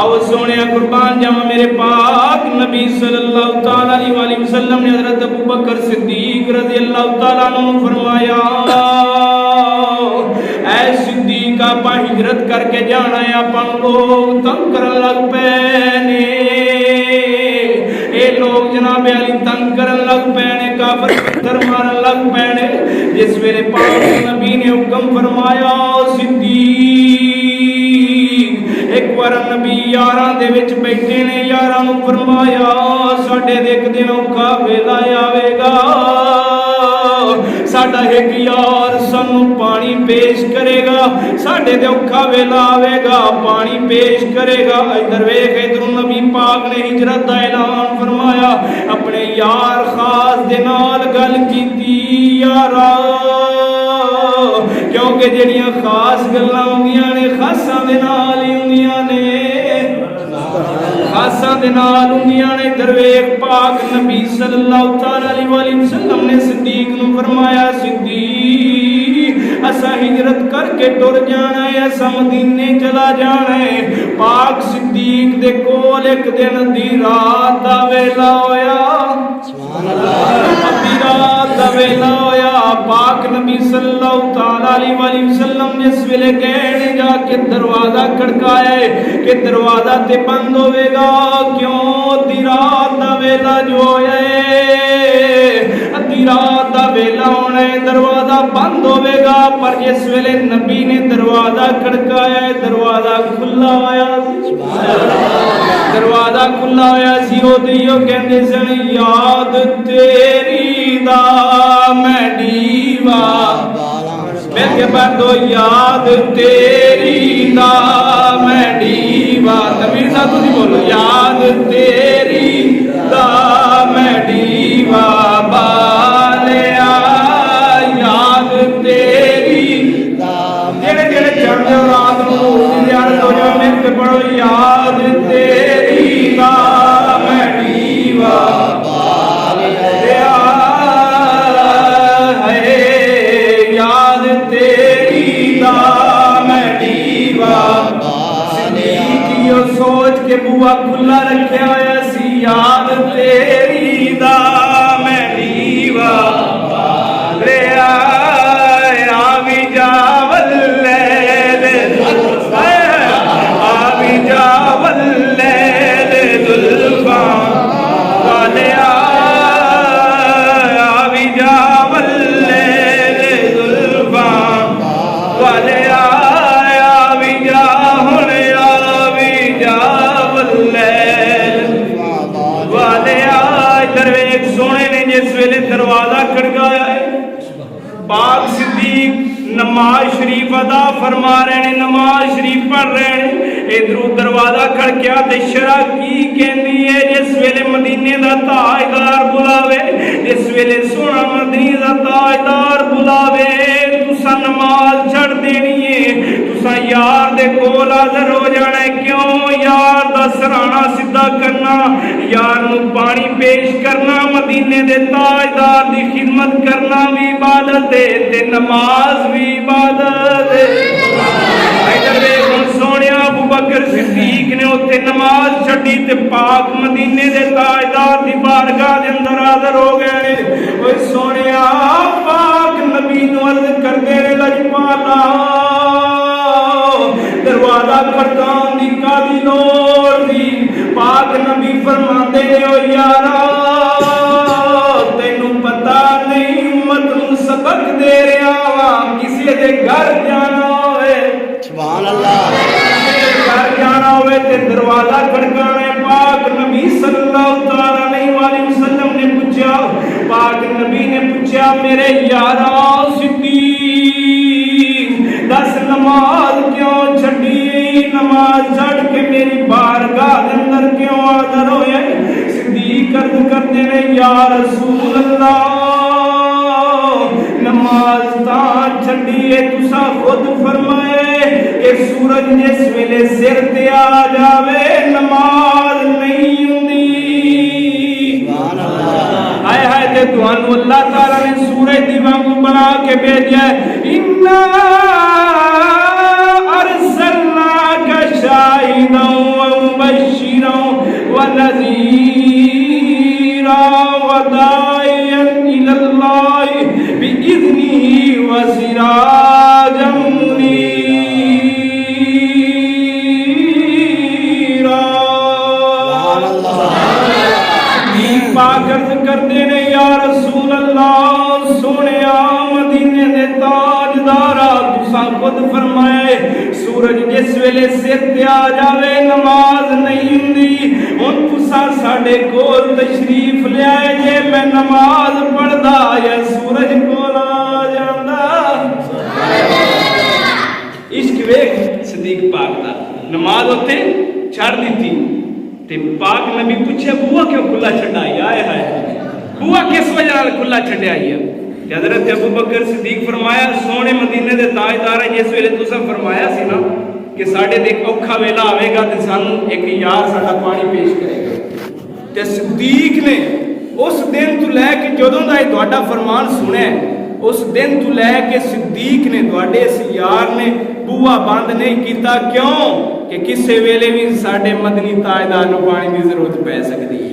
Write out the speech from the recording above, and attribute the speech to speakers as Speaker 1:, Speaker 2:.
Speaker 1: आओ सोने कुर्बान जावा मेरे पाक नबी सल्लल्लाहु तआला अलैहि वसल्लम ने हजरत अबू बकर सिद्दीक रज़ी अल्लाह तआला अन्हु फरमाया, ऐ सिद्दीक आपा हिजरत करके जाना है, आपा लोग तंग करन लग पे ने, ये लोग जनाब अली तंग करन लग पे ने, काफिर पत्थर मारन लग पे ने। जिस वेले पाक नबी ने हुक्म फरमाया, सिद्दीक एक बार नबी यारां दे विच बैठे ने, यारां नूं फरमाया साडे दे एक दिन औखा वेला आवेगा, साडा एक यार सानू पानी पेश करेगा, साडे ते औखा वेला आवेगा पानी पेश करेगा। इधर वेख, इधर नबी पाक ने हिजरत दा ऐलान फरमाया, अपने यार खास दे नाल गल कीती, यारा क्योंकि जेड़ियां खास गल्लां हुंदियां ने खासां दे नाल ही हुंदियां ने, खासां दे नाल हुंदियां ने। दरवेश पाक नबी सल्लल्लाहु अलैहि वसल्लम ने सिद्दीक नूं फरमाया, सिद्दीक असा हिजरत करके टुर जाना है, असा मदीने चला जाना है। पाक सिद्दीक दे कोल एक दिन दी रात दा वेला होया, अद्धी रात दा वेला होया। पाक नबी सल्लल्लाहु अलैहि वसल्लम जिस वेले गए जाके दरवाजा खड़काया कि दरवाजा ते बंद होवेगा, क्यों अद्धी रात दा वेला जो होया है, अद्धी रात दा वेला होना है, दरवाजा बंद होवेगा। पर जिस वेले नबी ने दरवाजा खड़काया, दरवाजा खुला होया, दरवाजा खुला होया सी। ओदियो कहंदे सन, याद तेरी दा मैं दीवा मैं बंदो, याद तेरी दा मैं दीवा। नबी साहब तुसी बोलो, याद तेरी दा मैं दीवा बालिया, याद तेरी दा। जेड़े जेड़े चढ़दे हो रात नूं ज़ियारत हो जाओ, मिल के पढ़ो, याद तेरी दा मैं दीवा बालिया, याद तेरी दा मैं दीवा। सिद्दीक सोच के बुआ खुला रखा होया सी, याद तेरी दा मैं दीवा रे आवी जावल आवी जावल जुल्फा वाले आवी जावल जुल्फा वाले आवी जा हुण आवी जावल वाले। दरवेश सोने ने जिस वेले दरवाजा खड़काया है, पाक सिद्दीक नमाज शरीफ अदा फरमा रहे ने, नमाज शरीफ पढ़ रहे ने। इधरों दरवाजा खड़किया ते शरा की कहंदी है, जिस वेले मदीने दा ताजदार बुलावे, जिस वेले सोना मदीने दा ताजदार बुलावे, तुसा नमाज छड़ देनी है, तुसा यार दे कोल हाज़र हो जाना है। क्यों? यार दा सराहना सीधा करना, यार नूं पानी पेश करना, मदीने दे ताजदार दी खिदमत करना भी इबादत है ते नमाज भी इबादत है। इधर देख हुण सोनिया, अबू बकर सिद्दीक ने उत्थे नमाज छड्डी ते पाक मदीने दे ताजदार दी बारगाह दे अंदर हाज़र हो गए ने। ओए सोनिया, पाक नबी नूं अर्ज़ करदे ने, लजपाला दरवाजा खड़काउण दी कादी लोड़ सी? पाक नबी फरमांदे ने, ओ यारा तैनूं पता नहीं उम्मत नूं सबक दे रहा वा, किसी दे घर जाना होवे, सुभान अल्लाह, घर जाना होवे ते दरवाजा खड़काना है। पाक नबी सल्लल्लाहु अलैहि वसल्लम ने पूछा, पाक नबी ने पूछा, मेरे यारा सिद्दीक दस नमाज क्यों छड़ी? नमाज छड़ के मेरी बारगाह के अंदर क्यों हाज़र होए? सिद्दीक अर्ज़ करते ने, या रसूल अल्लाह, नमाज तां छड़ी है, तुसा खुद फरमाए कि सूरज जिस वेले सिर ते आ जावे नमाज नहीं हुंदी। हाय हाय, ते तुहानू अल्लाह ताला ने सूरज दी वांगू बना के भेजा, इन्ना अरसलनाका शाहिदन व नज़ीरा व दाइयन इलल्लाहि बिइज़्निही व सिराजम मुनीरा। पाक अर्ज़ करदे ने या रसूल अल्लाह सोनिया मदीने दे ताजदारा तुसां खुद फरमाए सूरज जिस वेले सिर ते आ जावे नमाज नहीं हुंदी। हुण तुसां साडे कोल तशरीफ लियाए जे मैं नमाज पढ़दा या सूरज कोल आ जांदा। इश्क वेख सदीक पाक दा नमाज उत्ते छड़ दित्ती ते पाक नबी पूछे बुआ क्यों खुला छड़ाई आए हाय बुआ किस वजह नाल खुला छड़िया आई है। हज़रत अबू बकर सिद्दीक फरमाया सोने मदीने दे ताजदार जिस वेले तुसां फरमाया सी ना कि साडे ते औखा वेला आवेगा ते सानू एक यार साडा पानी पेश करेगा ते सिद्दीक ने उस दिन तो लैके जदों दा तुहाडा फरमान सुने उस दिन तो लैके सिद्दीक ने तुहाडे इस यार ने बूहा बंद नहीं किया। क्यों कि किसी वेले भी साडे मदनी ताजदार नूं पानी की जरूरत पै सकदी है।